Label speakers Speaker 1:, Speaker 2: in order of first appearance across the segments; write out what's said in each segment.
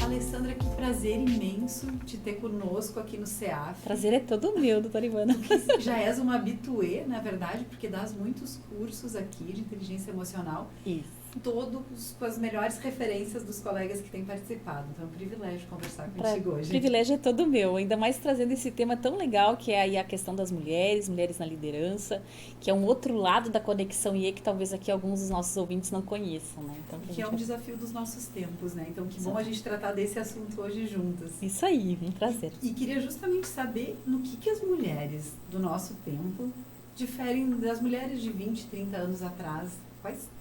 Speaker 1: Alessandra, que prazer imenso te ter conosco aqui no CEAF.
Speaker 2: Prazer é todo meu, doutora Ivana.
Speaker 1: Já és uma habituê, na verdade, porque dás muitos cursos aqui de inteligência emocional.
Speaker 2: Isso.
Speaker 1: Todos com as melhores referências dos colegas que têm participado. Então é um privilégio conversar contigo hoje.
Speaker 2: O privilégio é todo meu, ainda mais trazendo esse tema tão legal que é aí a questão das mulheres na liderança, que é um outro lado da conexão IE que talvez aqui alguns dos nossos ouvintes não conheçam, né? Então,
Speaker 1: que é um desafio dos nossos tempos, né? Então que bom a gente tratar desse assunto hoje juntas.
Speaker 2: Isso aí, um prazer.
Speaker 1: E queria justamente saber no que as mulheres do nosso tempo diferem das mulheres de 20, 30 anos atrás.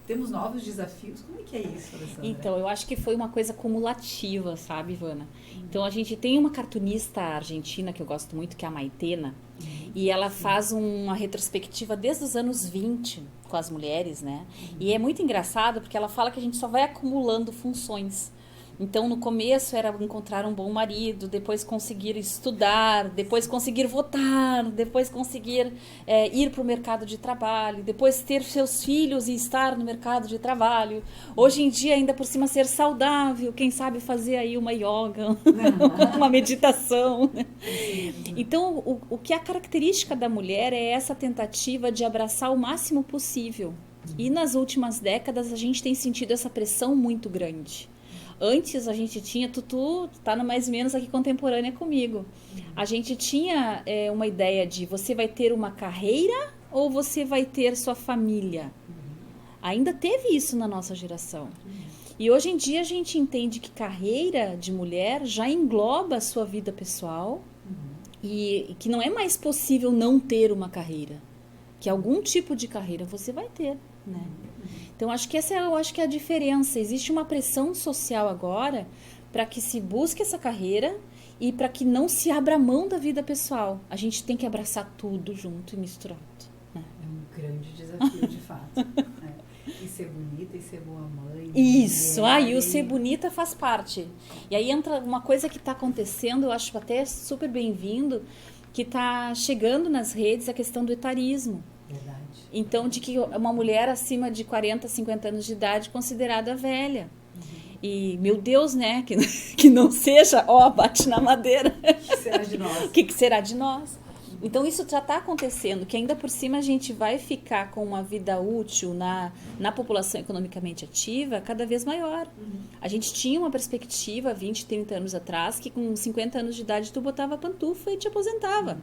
Speaker 1: Temos novos desafios? Como é que é isso, Alessandra?
Speaker 2: Então, eu acho que foi uma coisa cumulativa, sabe, Ivana? Então, a gente tem uma cartunista argentina que eu gosto muito, que é a Maitena, e ela faz uma retrospectiva desde os anos 20 com as mulheres, né? E é muito engraçado porque ela fala que a gente só vai acumulando funções. Então, no começo era encontrar um bom marido, depois conseguir estudar, depois conseguir votar, depois conseguir ir para o mercado de trabalho, depois ter seus filhos e estar no mercado de trabalho. Hoje em dia, ainda por cima, ser saudável, quem sabe fazer aí uma yoga, uma meditação. Então, o que é a característica da mulher é essa tentativa de abraçar o máximo possível. E nas últimas décadas, a gente tem sentido essa pressão muito grande. Antes a gente tinha, tu tá no mais ou menos aqui contemporânea comigo. A gente tinha uma ideia de você vai ter uma carreira ou você vai ter sua família. Ainda teve isso na nossa geração. E hoje em dia a gente entende que carreira de mulher já engloba a sua vida pessoal e que não é mais possível não ter uma carreira. Que algum tipo de carreira você vai ter, né? Então, acho que essa é a diferença. Existe uma pressão social agora para que se busque essa carreira e para que não se abra mão da vida pessoal. A gente tem que abraçar tudo junto e misturado. Né?
Speaker 1: É um grande desafio, de fato. Né? E ser bonita, e ser boa mãe.
Speaker 2: Isso, e o ser bonita faz parte. E aí entra uma coisa que está acontecendo, eu acho até super bem-vindo, que está chegando nas redes a questão do etarismo.
Speaker 1: Verdade.
Speaker 2: Então, de que uma mulher acima de 40, 50 anos de idade é considerada velha. E, meu Deus, né? Que não seja, bate na madeira.
Speaker 1: O que será de nós?
Speaker 2: O que será de nós? Então, isso já está acontecendo, que ainda por cima a gente vai ficar com uma vida útil na população economicamente ativa cada vez maior. A gente tinha uma perspectiva 20, 30 anos atrás que com 50 anos de idade tu botava pantufa e te aposentava.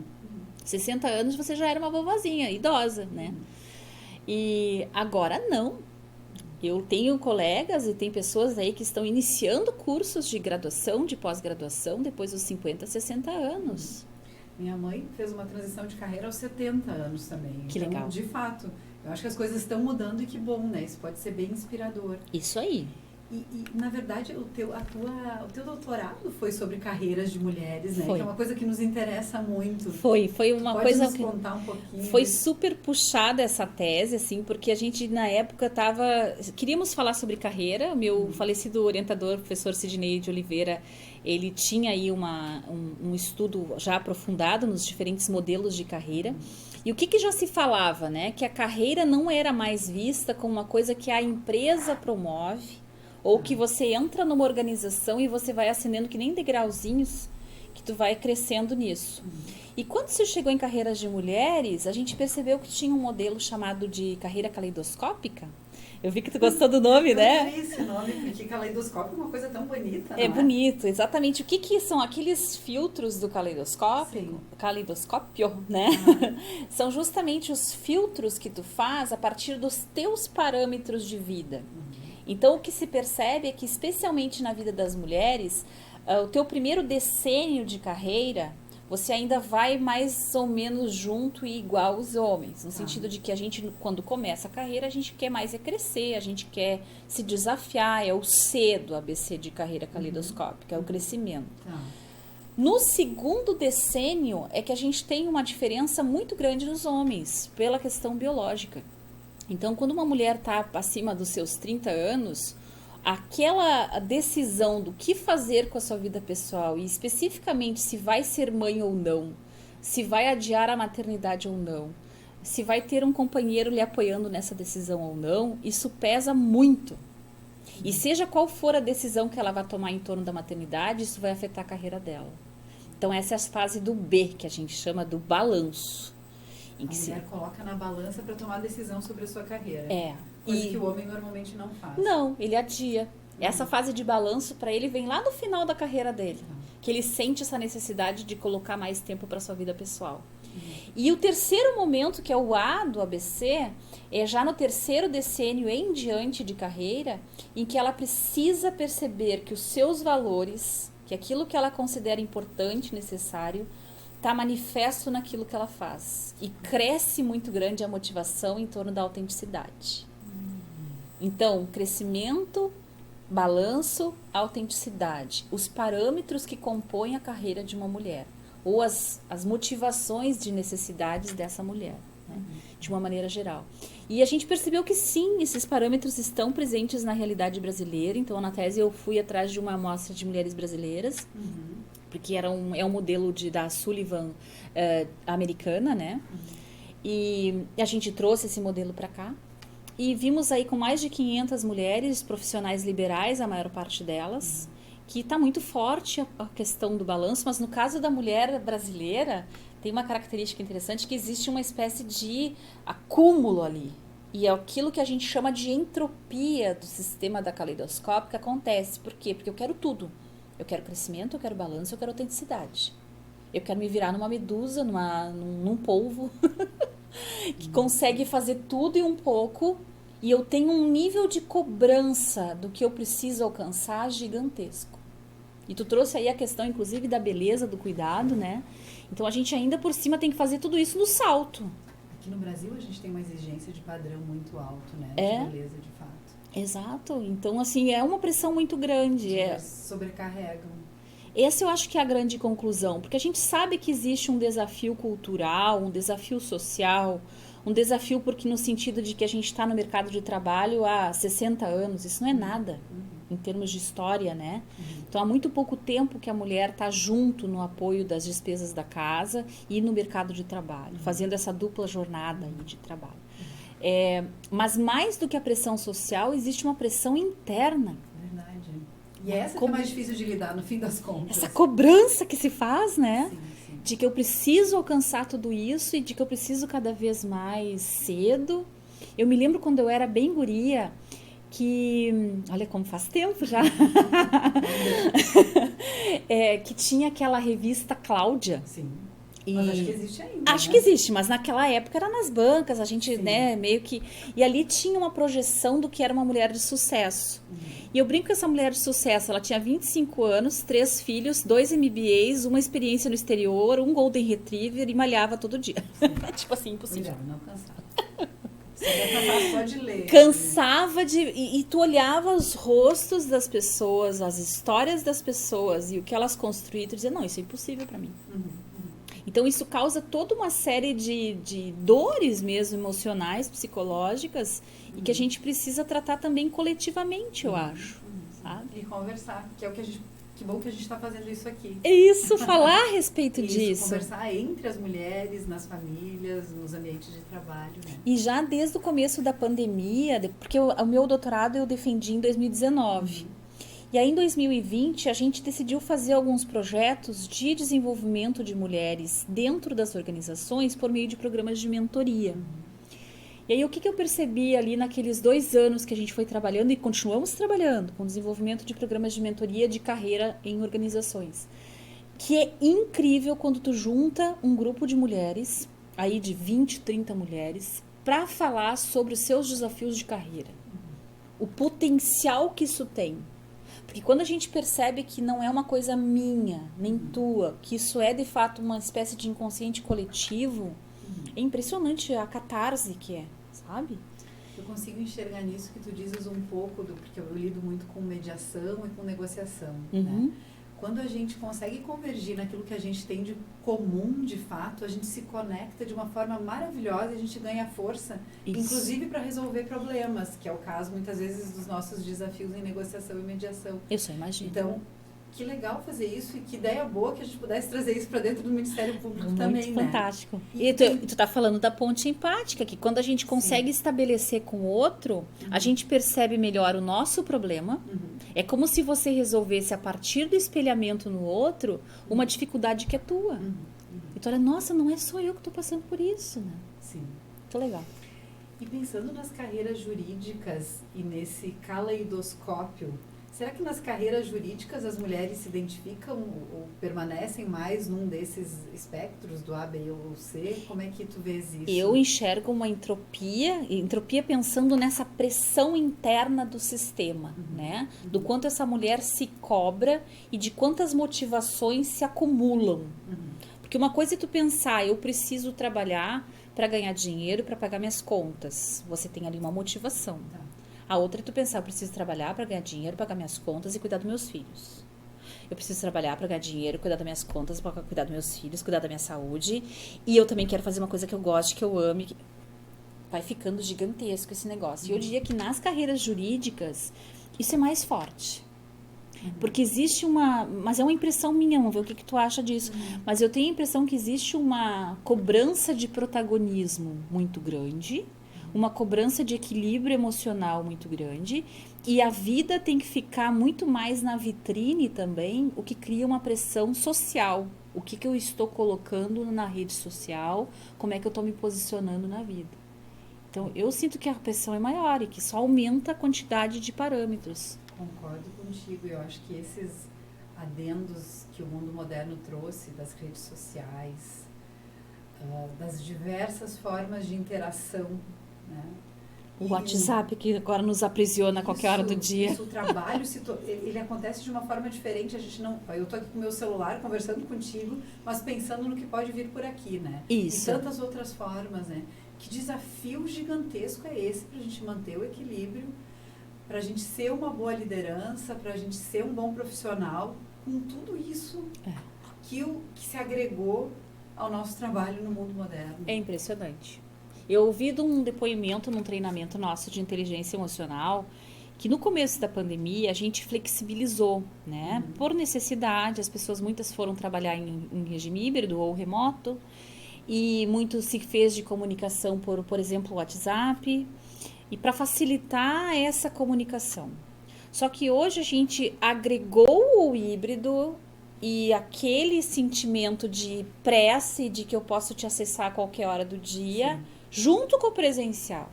Speaker 2: 60 anos você já era uma vovozinha, idosa, né? E agora não. Eu tenho colegas e tem pessoas aí que estão iniciando cursos de graduação, de pós-graduação, depois dos 50, 60 anos.
Speaker 1: Minha mãe fez uma transição de carreira aos 70 anos também.
Speaker 2: Que
Speaker 1: então,
Speaker 2: legal.
Speaker 1: De fato, eu acho que as coisas estão mudando e que bom, né? Isso pode ser bem inspirador.
Speaker 2: Isso aí.
Speaker 1: E na verdade, o teu doutorado foi sobre carreiras de mulheres, né?
Speaker 2: Foi.
Speaker 1: Que é uma coisa que nos interessa muito.
Speaker 2: Foi uma
Speaker 1: Pode
Speaker 2: coisa
Speaker 1: nos contar um pouquinho?
Speaker 2: Foi super puxada essa tese, assim, porque a gente na época queríamos falar sobre carreira. O meu falecido orientador, professor Sidney de Oliveira, ele tinha aí um estudo já aprofundado nos diferentes modelos de carreira. E o que já se falava, né? Que a carreira não era mais vista como uma coisa que a empresa promove, ou que você entra numa organização e você vai ascendendo que nem degrauzinhos, que tu vai crescendo nisso. E quando se chegou em carreiras de mulheres, a gente percebeu que tinha um modelo chamado de carreira caleidoscópica. Eu vi que tu gostou do nome, né?
Speaker 1: Eu adorei esse nome, porque caleidoscópio é uma coisa tão bonita,
Speaker 2: É
Speaker 1: não
Speaker 2: bonito, exatamente. O que são aqueles filtros do caleidoscópio?
Speaker 1: Sim.
Speaker 2: Caleidoscópio, né? São justamente os filtros que tu faz a partir dos teus parâmetros de vida. Então, o que se percebe é que, especialmente na vida das mulheres, o teu primeiro decênio de carreira, você ainda vai mais ou menos junto e igual aos homens. No sentido de que a gente, quando começa a carreira, a gente quer mais crescer, a gente quer se desafiar. É o C do ABC de carreira caleidoscópica, é o crescimento. No segundo decênio é que a gente tem uma diferença muito grande nos homens, pela questão biológica. Então, quando uma mulher está acima dos seus 30 anos, aquela decisão do que fazer com a sua vida pessoal e especificamente se vai ser mãe ou não, se vai adiar a maternidade ou não, se vai ter um companheiro lhe apoiando nessa decisão ou não, isso pesa muito. E seja qual for a decisão que ela vai tomar em torno da maternidade, isso vai afetar a carreira dela. Então essa é a fase do B, que a gente chama do balanço.
Speaker 1: A mulher coloca na balança para tomar decisão sobre a sua carreira.
Speaker 2: É.
Speaker 1: Coisa que o homem normalmente não faz.
Speaker 2: Não, ele adia. Essa fase de balanço para ele vem lá no final da carreira dele, que ele sente essa necessidade de colocar mais tempo para sua vida pessoal. E o terceiro momento, que é o A do ABC, é já no terceiro decênio em diante de carreira, em que ela precisa perceber que os seus valores, que aquilo que ela considera importante, necessário, está manifesto naquilo que ela faz. E cresce muito grande a motivação em torno da autenticidade. Então, crescimento, balanço, autenticidade. Os parâmetros que compõem a carreira de uma mulher. Ou as motivações de necessidades dessa mulher, né? De uma maneira geral. E a gente percebeu que sim, esses parâmetros estão presentes na realidade brasileira. Então, na tese, eu fui atrás de uma amostra de mulheres brasileiras, porque é um modelo da Sullivan americana, né? E a gente trouxe esse modelo para cá. E vimos aí com mais de 500 mulheres profissionais liberais, a maior parte delas, que está muito forte a questão do balanço, mas no caso da mulher brasileira, tem uma característica interessante, que existe uma espécie de acúmulo ali. E é aquilo que a gente chama de entropia do sistema da caleidoscópio que acontece. Por quê? Porque eu quero tudo. Eu quero crescimento, eu quero balanço, eu quero autenticidade. Eu quero me virar numa medusa, num polvo, que consegue fazer tudo e um pouco, e eu tenho um nível de cobrança do que eu preciso alcançar gigantesco. E tu trouxe aí a questão, inclusive, da beleza, do cuidado, né? Então, a gente ainda por cima tem que fazer tudo isso no salto.
Speaker 1: Aqui no Brasil, a gente tem uma exigência de padrão muito alto, né? De beleza, de fato.
Speaker 2: Exato. Então, assim, é uma pressão muito grande.
Speaker 1: Sobrecarregam.
Speaker 2: Essa eu acho que é a grande conclusão, porque a gente sabe que existe um desafio cultural, um desafio social, um desafio porque no sentido de que a gente está no mercado de trabalho há 60 anos, isso não é nada em termos de história, né? Então há muito pouco tempo que a mulher está junto no apoio das despesas da casa e no mercado de trabalho, fazendo essa dupla jornada aí de trabalho. Mas mais do que a pressão social, existe uma pressão interna.
Speaker 1: Verdade. E essa que é mais difícil de lidar, no fim das contas.
Speaker 2: Essa cobrança que se faz, né?
Speaker 1: Sim.
Speaker 2: De que eu preciso alcançar tudo isso e de que eu preciso cada vez mais cedo. Eu me lembro quando eu era bem guria, que... Olha como faz tempo já. Que tinha aquela revista Cláudia.
Speaker 1: Sim. Mas acho que existe ainda.
Speaker 2: Acho que existe, mas naquela época era nas bancas, a gente, né, meio que... E ali tinha uma projeção do que era uma mulher de sucesso. E eu brinco com essa mulher de sucesso, ela tinha 25 anos, 3 filhos, 2 MBAs, uma experiência no exterior, um Golden Retriever e malhava todo dia. Tipo assim, impossível.
Speaker 1: Não cansava. Você ia cansar só de ler.
Speaker 2: Cansava de... E tu olhava os rostos das pessoas, as histórias das pessoas e o que elas construíam, e tu dizia, não, isso é impossível para mim. Então, isso causa toda uma série de dores mesmo, emocionais, psicológicas, e que a gente precisa tratar também coletivamente, eu acho. Sabe?
Speaker 1: E conversar, que é o que a gente... Que bom que a gente está fazendo isso aqui.
Speaker 2: Isso, falar a respeito disso.
Speaker 1: Conversar entre as mulheres, nas famílias, nos ambientes de trabalho. Né?
Speaker 2: E já desde o começo da pandemia, porque o meu doutorado eu defendi em 2019. E aí, em 2020, a gente decidiu fazer alguns projetos de desenvolvimento de mulheres dentro das organizações por meio de programas de mentoria. E aí, o que eu percebi ali naqueles 2 anos que a gente foi trabalhando e continuamos trabalhando com o desenvolvimento de programas de mentoria de carreira em organizações? Que é incrível quando tu junta um grupo de mulheres, aí de 20, 30 mulheres, para falar sobre os seus desafios de carreira. O potencial que isso tem. Porque quando a gente percebe que não é uma coisa minha, nem tua, que isso é de fato uma espécie de inconsciente coletivo, é impressionante a catarse que é, sabe?
Speaker 1: Eu consigo enxergar nisso que tu dizes um pouco, porque eu lido muito com mediação e com negociação, né? Quando a gente consegue convergir naquilo que a gente tem de comum, de fato, a gente se conecta de uma forma maravilhosa e a gente ganha força, inclusive para resolver problemas, que é o caso, muitas vezes, dos nossos desafios em negociação e mediação.
Speaker 2: Eu só imagino.
Speaker 1: Então, que legal fazer isso e que ideia boa que a gente pudesse trazer isso para dentro do Ministério Público
Speaker 2: muito
Speaker 1: também,
Speaker 2: fantástico.
Speaker 1: né?
Speaker 2: E tu tá falando da ponte empática, que quando a gente consegue estabelecer com o outro, a gente percebe melhor o nosso problema. É como se você resolvesse, a partir do espelhamento no outro, uma dificuldade que é tua. E tu olha, nossa, não é só eu que tô passando por isso, né?
Speaker 1: Sim.
Speaker 2: Muito legal.
Speaker 1: E pensando nas carreiras jurídicas e nesse caleidoscópio, será que nas carreiras jurídicas as mulheres se identificam ou permanecem mais num desses espectros do A, B ou C? Como é que tu vês isso?
Speaker 2: Eu enxergo uma entropia pensando nessa pressão interna do sistema, né? Do quanto essa mulher se cobra e de quantas motivações se acumulam. Porque uma coisa é tu pensar, eu preciso trabalhar para ganhar dinheiro, para pagar minhas contas. Você tem ali uma motivação.
Speaker 1: Tá.
Speaker 2: A outra é tu pensar, eu preciso trabalhar para ganhar dinheiro, pagar minhas contas e cuidar dos meus filhos. Eu preciso trabalhar para ganhar dinheiro, cuidar das minhas contas, para cuidar dos meus filhos, cuidar da minha saúde. E eu também quero fazer uma coisa que eu goste, que eu ame. Vai ficando gigantesco esse negócio. E eu diria que nas carreiras jurídicas, isso é mais forte. Porque existe mas é uma impressão minha, vamos ver o que tu acha disso. Mas eu tenho a impressão que existe uma cobrança de protagonismo muito grande, uma cobrança de equilíbrio emocional muito grande, e a vida tem que ficar muito mais na vitrine também, o que cria uma pressão social. O que eu estou colocando na rede social, como é que eu estou me posicionando na vida. Então, eu sinto que a pressão é maior e que só aumenta a quantidade de parâmetros.
Speaker 1: Concordo contigo. Eu acho que esses adendos que o mundo moderno trouxe das redes sociais, das diversas formas de interação, né?
Speaker 2: O WhatsApp que agora nos aprisiona a qualquer hora do dia.
Speaker 1: O trabalho, ele acontece de uma forma diferente. A gente não, eu estou aqui com o meu celular conversando contigo, mas pensando no que pode vir por aqui, né?
Speaker 2: Isso.
Speaker 1: E tantas outras formas, né? Que desafio gigantesco é esse para a gente manter o equilíbrio, para a gente ser uma boa liderança, para a gente ser um bom profissional, com tudo isso que se agregou ao nosso trabalho no mundo moderno.
Speaker 2: É impressionante. Eu ouvi de um depoimento num treinamento nosso de inteligência emocional, que no começo da pandemia a gente flexibilizou, né? Por necessidade, as pessoas, muitas foram trabalhar em regime híbrido ou remoto, e muito se fez de comunicação por exemplo, o WhatsApp, e para facilitar essa comunicação. Só que hoje a gente agregou o híbrido e aquele sentimento de prece, de que eu posso te acessar a qualquer hora do dia, sim, junto com o presencial.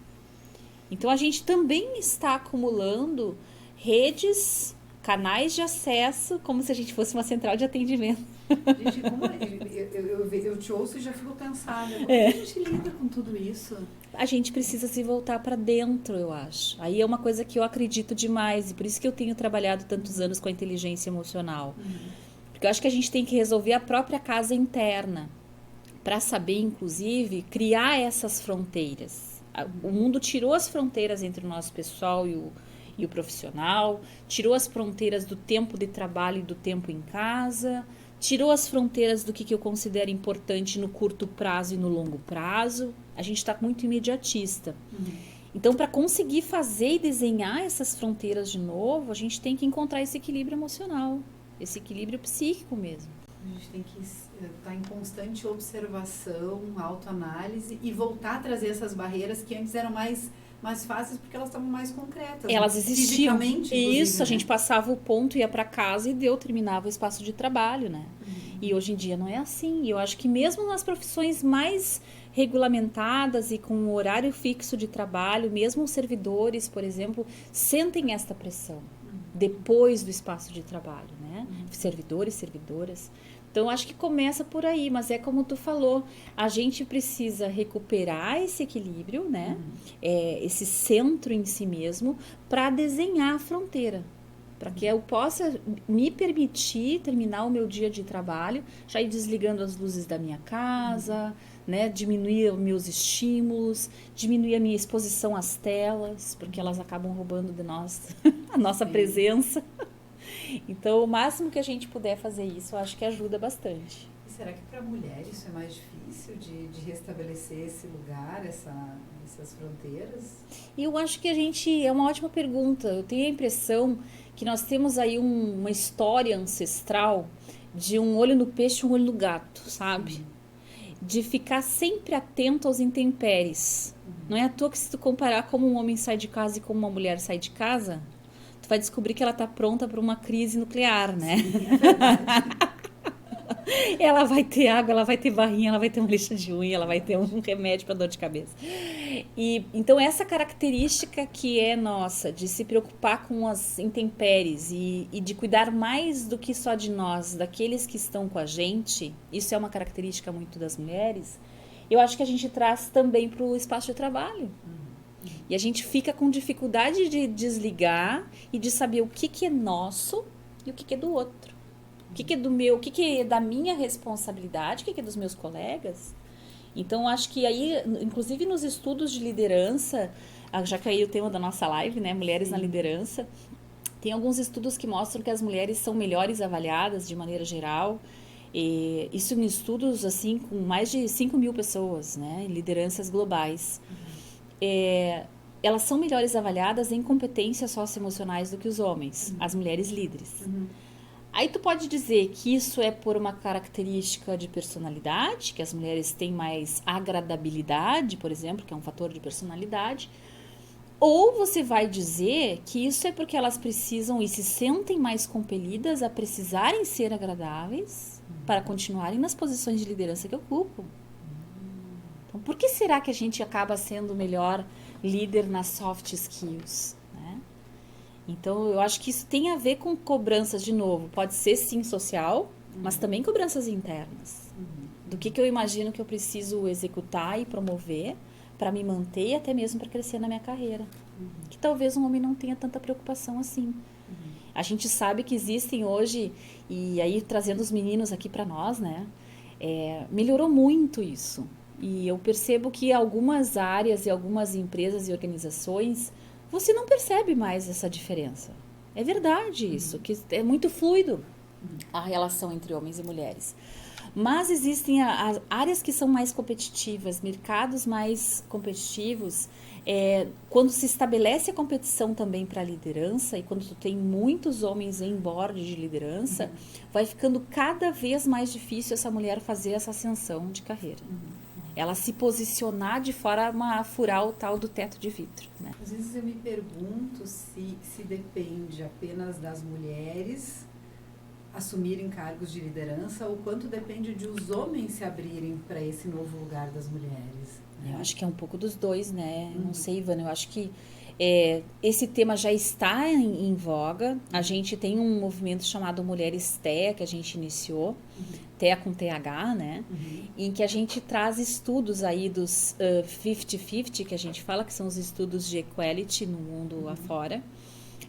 Speaker 2: Então a gente também está acumulando redes, canais de acesso, como se a gente fosse uma central de atendimento.
Speaker 1: Gente, eu te ouço e já fico cansada. Como a gente lida com tudo isso?
Speaker 2: A gente precisa se voltar para dentro, eu acho. Aí é uma coisa que eu acredito demais, e por isso que eu tenho trabalhado tantos anos com a inteligência emocional. Porque eu acho que a gente tem que resolver a própria casa interna, para saber, inclusive, criar essas fronteiras. O mundo tirou as fronteiras entre o nosso pessoal e o profissional, tirou as fronteiras do tempo de trabalho e do tempo em casa, tirou as fronteiras do que eu considero importante no curto prazo e no longo prazo. A gente está muito imediatista. Então, para conseguir fazer e desenhar essas fronteiras de novo, a gente tem que encontrar esse equilíbrio emocional, esse equilíbrio psíquico mesmo.
Speaker 1: A gente tem que estar em constante observação, autoanálise e voltar a trazer essas barreiras que antes eram mais fáceis porque elas estavam mais concretas.
Speaker 2: Elas existiam. Isso,
Speaker 1: né?
Speaker 2: A gente passava o ponto, ia para casa e terminava o espaço de trabalho, né? E hoje em dia não é assim. E eu acho que mesmo nas profissões mais regulamentadas e com um horário fixo de trabalho, mesmo os servidores, por exemplo, sentem esta pressão depois do espaço de trabalho, né? Servidores, servidoras. Então, acho que começa por aí, mas é como tu falou, a gente precisa recuperar esse equilíbrio, né? Esse centro em si mesmo, para desenhar a fronteira. Para que eu possa me permitir terminar o meu dia de trabalho, já ir desligando as luzes da minha casa, né? Diminuir os meus estímulos, diminuir a minha exposição às telas, porque elas acabam roubando de nós a nossa presença. Então, o máximo que a gente puder fazer isso, eu acho que ajuda bastante.
Speaker 1: será que para a mulher isso é mais difícil de restabelecer esse lugar, essas fronteiras?
Speaker 2: Eu acho que é uma ótima pergunta. Eu tenho a impressão que nós temos aí uma história ancestral de um olho no peixe e um olho no gato, sabe? De ficar sempre atento aos intempéries. Não é à toa que se tu comparar como um homem sai de casa e como uma mulher sai de casa, tu vai descobrir que ela está pronta para uma crise nuclear, né?
Speaker 1: Sim, é verdade.
Speaker 2: Ela vai ter água, ela vai ter barrinha, ela vai ter uma lixa de unha, ela vai ter um remédio para dor de cabeça. E então essa característica que é nossa, de se preocupar com as intempéries e de cuidar mais do que só de nós, daqueles que estão com a gente, isso é uma característica muito das mulheres, eu acho que a gente traz também para o espaço de trabalho. E a gente fica com dificuldade de desligar e de saber o que é nosso e o que é do outro. O que é do meu, o que é da minha responsabilidade, o que é dos meus colegas. Então, acho que aí, inclusive nos estudos de liderança, já que aí o tema da nossa live, né, Mulheres na Liderança, tem alguns estudos que mostram que as mulheres são melhores avaliadas de maneira geral. E isso em estudos, assim, com mais de 5.000 pessoas, né, em lideranças globais. Elas são melhores avaliadas em competências socioemocionais do que os homens, as mulheres líderes. Aí tu pode dizer que isso é por uma característica de personalidade, que as mulheres têm mais agradabilidade, por exemplo, que é um fator de personalidade, ou você vai dizer que isso é porque elas precisam e se sentem mais compelidas a precisarem ser agradáveis para continuarem nas posições de liderança que ocupam. Então, por que será que a gente acaba sendo melhor líder nas soft skills, né? Então, eu acho que isso tem a ver com cobranças, de novo, pode ser sim social, mas também cobranças internas. Do que eu imagino que eu preciso executar e promover para me manter e até mesmo para crescer na minha carreira. Que talvez um homem não tenha tanta preocupação assim. A gente sabe que existem hoje, e aí trazendo os meninos aqui para nós, né? Melhorou muito isso. E eu percebo que algumas áreas e algumas empresas e organizações você não percebe mais essa diferença. É verdade isso, que é muito fluido a relação entre homens e mulheres. Mas existem as áreas que são mais competitivas, mercados mais competitivos, quando se estabelece a competição também para a liderança e quando tu tem muitos homens em board de liderança, vai ficando cada vez mais difícil essa mulher fazer essa ascensão de carreira. Ela se posicionar de forma a furar o tal do teto de vidro, né?
Speaker 1: Às vezes eu me pergunto se depende apenas das mulheres assumirem cargos de liderança ou quanto depende de os homens se abrirem para esse novo lugar das mulheres. Né?
Speaker 2: Eu acho que é um pouco dos dois, né? Não sei, Ivana, eu acho que esse tema já está em voga. A gente tem um movimento chamado Mulheres TEA, que a gente iniciou, TEA com TH, né? Em que a gente traz estudos aí dos 50-50, que a gente fala que são os estudos de equality no mundo afora.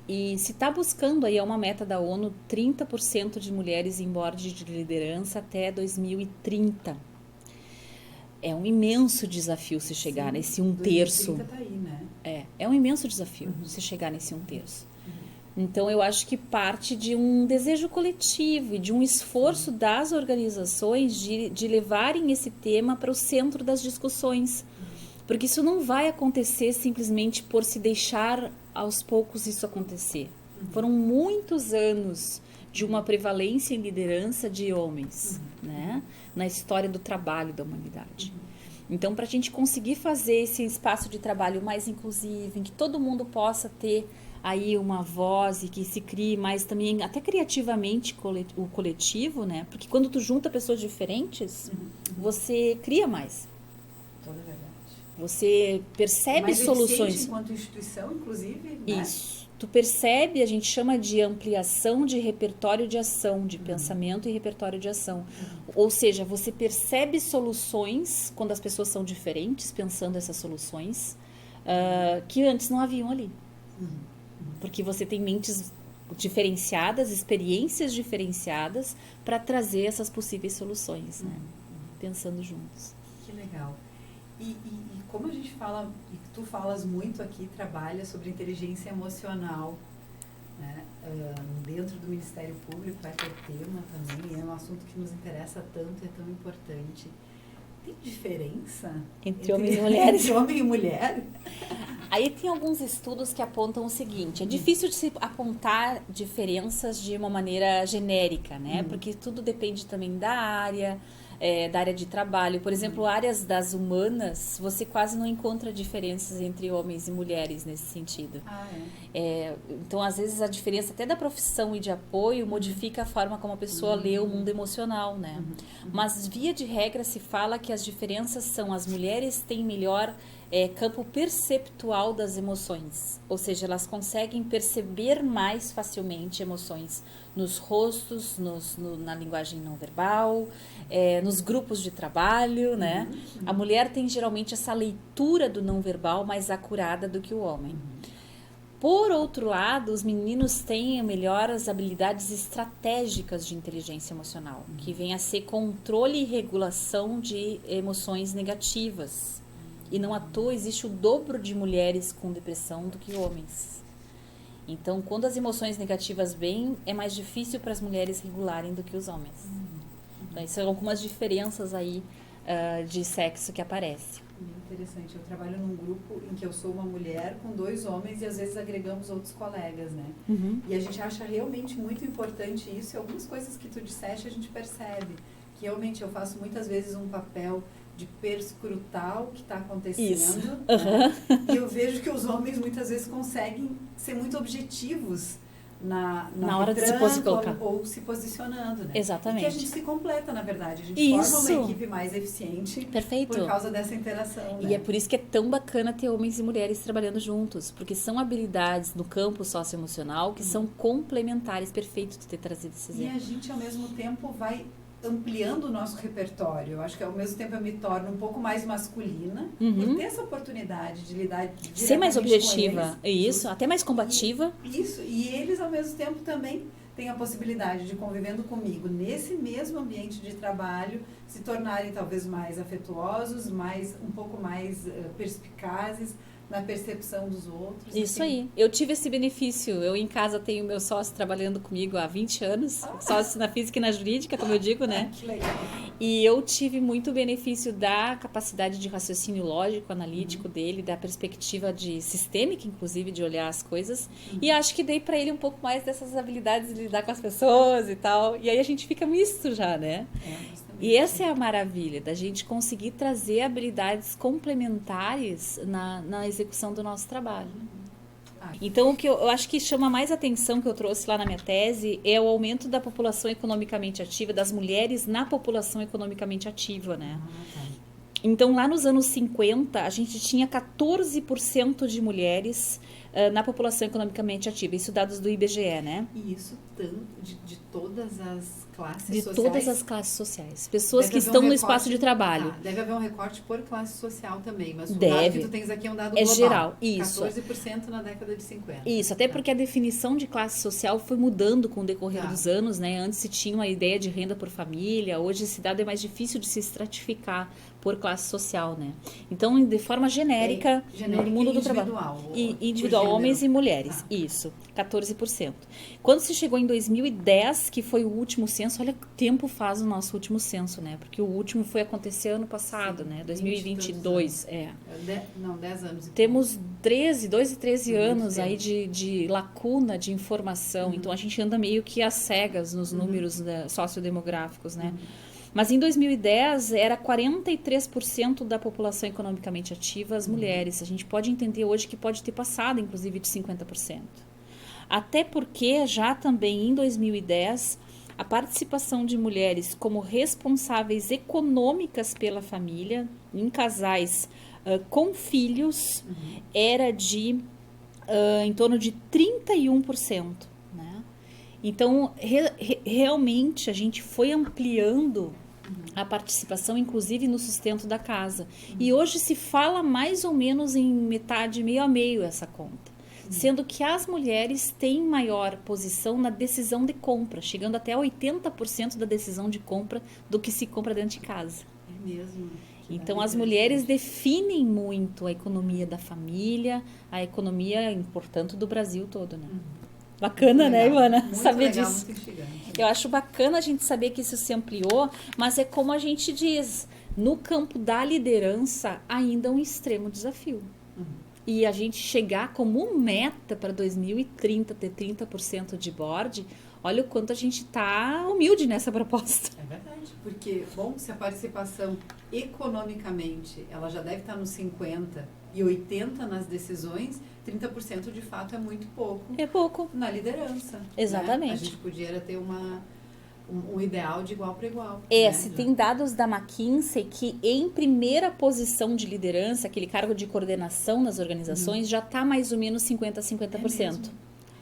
Speaker 2: E se está buscando aí, é uma meta da ONU, 30% de mulheres em board de liderança até 2030. É um imenso desafio se chegar nesse 1/3.
Speaker 1: 2030 tá aí, né?
Speaker 2: É um imenso desafio se chegar nesse 1/3. Então, eu acho que parte de um desejo coletivo e de um esforço das organizações de levarem esse tema para o centro das discussões. Porque isso não vai acontecer simplesmente por se deixar aos poucos isso acontecer. Foram muitos anos de uma prevalência em liderança de homens, né? Na história do trabalho da humanidade. Então, para a gente conseguir fazer esse espaço de trabalho mais inclusivo, em que todo mundo possa ter aí uma voz e que se crie mais também, até criativamente, o coletivo, né? Porque quando tu junta pessoas diferentes, você cria mais.
Speaker 1: Toda verdade.
Speaker 2: Você percebe
Speaker 1: mais
Speaker 2: soluções.
Speaker 1: Enquanto instituição, inclusive, né?
Speaker 2: Isso. Tu percebe, a gente chama de ampliação de repertório de ação, de pensamento e repertório de ação. Ou seja, você percebe soluções quando as pessoas são diferentes, pensando essas soluções, que antes não haviam ali. Porque você tem mentes diferenciadas, experiências diferenciadas para trazer essas possíveis soluções, né? Pensando juntos.
Speaker 1: Que legal. E como a gente fala, e tu falas muito aqui, trabalha sobre inteligência emocional, né? Dentro do Ministério Público vai ter tema também, é um assunto que nos interessa tanto, é tão importante. Tem diferença
Speaker 2: entre homens e mulheres?
Speaker 1: Entre homem e mulher?
Speaker 2: Aí tem alguns estudos que apontam o seguinte, é difícil de se apontar diferenças de uma maneira genérica, né? Porque tudo depende também da área de trabalho. Por exemplo, áreas das humanas, você quase não encontra diferenças entre homens e mulheres nesse sentido. Então, às vezes, a diferença até da profissão e de apoio modifica a forma como a pessoa lê o mundo emocional, né? Mas, via de regra, se fala que as diferenças são as mulheres têm melhor campo perceptual das emoções, ou seja, elas conseguem perceber mais facilmente emoções nos rostos, na linguagem não verbal, nos grupos de trabalho, né? A mulher tem geralmente essa leitura do não verbal mais acurada do que o homem. Por outro lado, os meninos têm melhores habilidades estratégicas de inteligência emocional, que vem a ser controle e regulação de emoções negativas. E não à toa existe o dobro de mulheres com depressão do que homens. Então, quando as emoções negativas vêm, é mais difícil para as mulheres regularem do que os homens. Então, isso são algumas diferenças aí de sexo que aparecem.
Speaker 1: Interessante. Eu trabalho num grupo em que eu sou uma mulher com 2 homens e às vezes agregamos outros colegas, né? E a gente acha realmente muito importante isso e algumas coisas que tu disseste a gente percebe. Que realmente eu faço muitas vezes um papel de perscrutar o que está acontecendo. Né? E eu vejo que os homens muitas vezes conseguem ser muito objetivos na
Speaker 2: hora de se colocar.
Speaker 1: Ou se posicionando. Né?
Speaker 2: Exatamente.
Speaker 1: E que a gente se completa, na verdade. A gente forma uma equipe mais eficiente.
Speaker 2: Perfeito.
Speaker 1: Por causa dessa interação.
Speaker 2: E
Speaker 1: né?
Speaker 2: é por isso que é tão bacana ter homens e mulheres trabalhando juntos, porque são habilidades no campo socioemocional que são complementares. Perfeito tu ter trazido esse exemplo.
Speaker 1: E a gente, ao mesmo tempo, vai ampliando o nosso repertório. Eu acho que ao mesmo tempo eu me torno um pouco mais masculina por ter essa oportunidade de lidar
Speaker 2: ser mais objetiva,
Speaker 1: com eles,
Speaker 2: isso, até mais combativa.
Speaker 1: E eles ao mesmo tempo também têm a possibilidade de, convivendo comigo nesse mesmo ambiente de trabalho, se tornarem talvez mais afetuosos, um pouco mais perspicazes na percepção dos outros.
Speaker 2: Isso aí. Eu tive esse benefício. Eu em casa tenho meu sócio trabalhando comigo há 20 anos. Sócio na física e na jurídica, como eu digo, né?
Speaker 1: Que legal.
Speaker 2: E eu tive muito benefício da capacidade de raciocínio lógico, analítico dele, da perspectiva de sistêmica, inclusive, de olhar as coisas. E acho que dei para ele um pouco mais dessas habilidades de lidar com as pessoas e tal. E aí a gente fica misto já, né? E essa é a maravilha, da gente conseguir trazer habilidades complementares na execução do nosso trabalho. Então, o que eu acho que chama mais atenção, que eu trouxe lá na minha tese, é o aumento da população economicamente ativa, das mulheres na população economicamente ativa, né? Então, lá nos anos 50, a gente tinha 14% de mulheres na população economicamente ativa. Isso dados do IBGE, né?
Speaker 1: E isso de todas as classes
Speaker 2: de
Speaker 1: sociais?
Speaker 2: De todas as classes sociais. Pessoas que estão no espaço de trabalho.
Speaker 1: Deve haver um recorte por classe social também, mas o
Speaker 2: deve.
Speaker 1: dado que tu tens aqui é um dado global.
Speaker 2: Geral, isso.
Speaker 1: 14% na década de 50.
Speaker 2: Isso, até porque a definição de classe social foi mudando com o decorrer dos anos, né? Antes se tinha uma ideia de renda por família, hoje esse dado é mais difícil de se estratificar por classe social, né? Então, de forma genérica no mundo do trabalho. Individual, homens e mulheres. Isso, 14%. Quando se chegou em 2010, que foi o último censo, olha que tempo faz o nosso último censo, né? Porque o último foi acontecer ano passado, né? 2022,
Speaker 1: 10 anos.
Speaker 2: Temos 12 e 13 anos aí de lacuna de informação. Então, a gente anda meio que às cegas nos números sociodemográficos, né? Mas em 2010 era 43% da população economicamente ativa as mulheres. A gente pode entender hoje que pode ter passado, inclusive, de 50%. Até porque já também em 2010 a participação de mulheres como responsáveis econômicas pela família, em casais com filhos, era de em torno de 31%. Né? Então, realmente a gente foi ampliando a participação, inclusive no sustento da casa. E hoje se fala mais ou menos em metade, meio a meio essa conta. Sendo que as mulheres têm maior posição na decisão de compra, chegando até 80% da decisão de compra do que se compra dentro de casa.
Speaker 1: É mesmo.
Speaker 2: Então, as mulheres definem muito a economia da família, a economia, portanto, do Brasil todo, né? Bacana, né, Ivana?
Speaker 1: Muito
Speaker 2: Saber
Speaker 1: legal,
Speaker 2: disso.
Speaker 1: muito instigante.
Speaker 2: Eu acho bacana a gente saber que isso se ampliou, mas é como a gente diz, no campo da liderança ainda é um extremo desafio. E a gente chegar como meta para 2030 ter 30% de board, olha o quanto a gente está humilde nessa proposta.
Speaker 1: É verdade, porque, bom, se a participação economicamente ela já deve estar nos 50 e 80 nas decisões, 30% de fato é muito pouco.
Speaker 2: É pouco.
Speaker 1: Na liderança.
Speaker 2: Exatamente.
Speaker 1: Né? A gente podia ter um ideal de igual para igual.
Speaker 2: Se tem dados da McKinsey que em primeira posição de liderança, aquele cargo de coordenação nas organizações, já está mais ou menos 50% a 50%.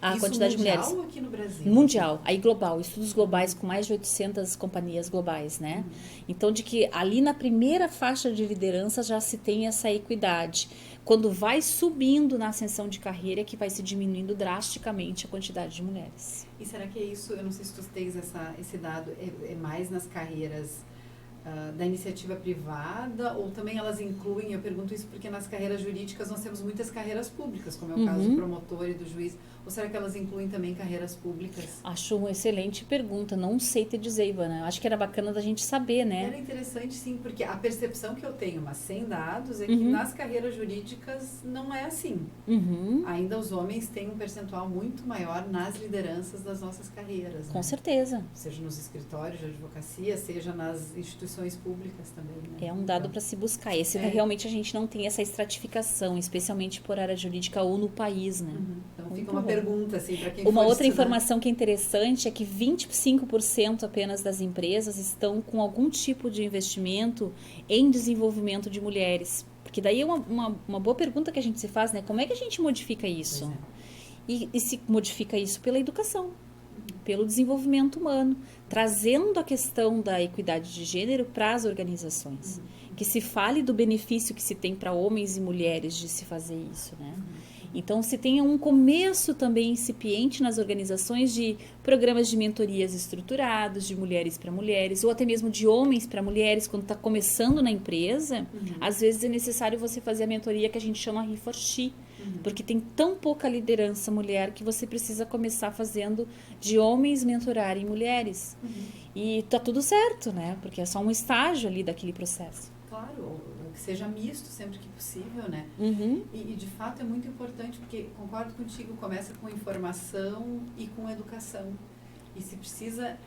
Speaker 2: A
Speaker 1: isso
Speaker 2: quantidade de mulheres.
Speaker 1: Mundial ou aqui no Brasil?
Speaker 2: Mundial, aí global, estudos globais com mais de 800 companhias globais, né? Então, de que ali na primeira faixa de liderança já se tem essa equidade. Quando vai subindo na ascensão de carreira, é que vai se diminuindo drasticamente a quantidade de mulheres.
Speaker 1: E será que é isso, eu não sei se tu tens esse dado, é mais nas carreiras da iniciativa privada, ou também elas incluem, eu pergunto isso porque nas carreiras jurídicas nós temos muitas carreiras públicas, como é o caso do promotor e do juiz, ou será que elas incluem também carreiras públicas?
Speaker 2: Acho uma excelente pergunta, não sei te dizer, Ivana, acho que era bacana da gente saber, né?
Speaker 1: Era interessante sim, porque a percepção que eu tenho, mas sem dados, é que nas carreiras jurídicas não é assim. Ainda os homens têm um percentual muito maior nas lideranças das nossas carreiras.
Speaker 2: Com
Speaker 1: né?
Speaker 2: certeza.
Speaker 1: Seja nos escritórios de advocacia, seja nas instituições públicas também. Né?
Speaker 2: É um dado para se buscar. Realmente a gente não tem essa estratificação, especialmente por área jurídica ou no país, né?
Speaker 1: Então fica uma pergunta assim para quem
Speaker 2: Uma
Speaker 1: for
Speaker 2: outra
Speaker 1: estudar.
Speaker 2: informação que é interessante é que 25% apenas das empresas estão com algum tipo de investimento em desenvolvimento de mulheres. Porque daí é uma boa pergunta que a gente se faz, né? Como é que a gente modifica isso? E se modifica isso pela educação, pelo desenvolvimento humano, trazendo a questão da equidade de gênero para as organizações. Que se fale do benefício que se tem para homens e mulheres de se fazer isso, né? Então, se tenha um começo também incipiente nas organizações de programas de mentorias estruturados, de mulheres para mulheres, ou até mesmo de homens para mulheres, quando está começando na empresa, às vezes é necessário você fazer a mentoria que a gente chama He for She, porque tem tão pouca liderança mulher que você precisa começar fazendo de homens mentorarem mulheres. E tá tudo certo, né? Porque é só um estágio ali daquele processo.
Speaker 1: Claro, que seja misto sempre que possível, né? E de fato é muito importante, porque concordo contigo, começa com informação e com educação. E se precisa...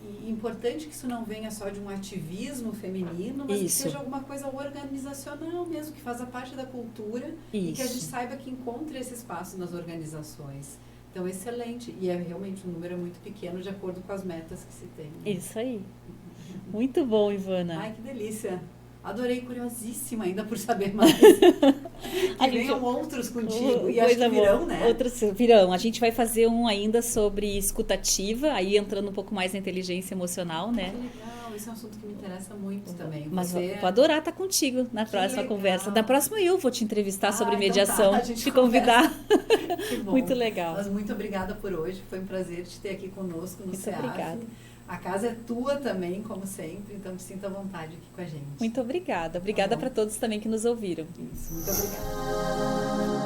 Speaker 1: E importante que isso não venha só de um ativismo feminino, mas que seja alguma coisa organizacional mesmo, que faça parte da cultura e que a gente saiba que encontre esse espaço nas organizações. Então, excelente. E é realmente um número muito pequeno de acordo com as metas que se tem. Né?
Speaker 2: Isso aí. Muito bom, Ivana.
Speaker 1: Ai, que delícia. Adorei, curiosíssima ainda por saber mais. Que venham outros contigo. E acho que virão, né?
Speaker 2: Outros virão. A gente vai fazer um ainda sobre escutativa, aí entrando um pouco mais na inteligência emocional, né?
Speaker 1: Que legal, esse é um assunto que me interessa muito também.
Speaker 2: Mas vou adorar estar contigo na próxima conversa. Na próxima eu vou te entrevistar sobre mediação,
Speaker 1: então tá,
Speaker 2: te convidar.
Speaker 1: Que bom.
Speaker 2: Muito legal.
Speaker 1: Mas muito obrigada por hoje, foi um prazer te ter aqui conosco no CEAF.
Speaker 2: Obrigada.
Speaker 1: A casa é tua também, como sempre, então te sinta à vontade aqui com a gente.
Speaker 2: Muito obrigada. Obrigada para todos também que nos ouviram.
Speaker 1: Isso, muito obrigada.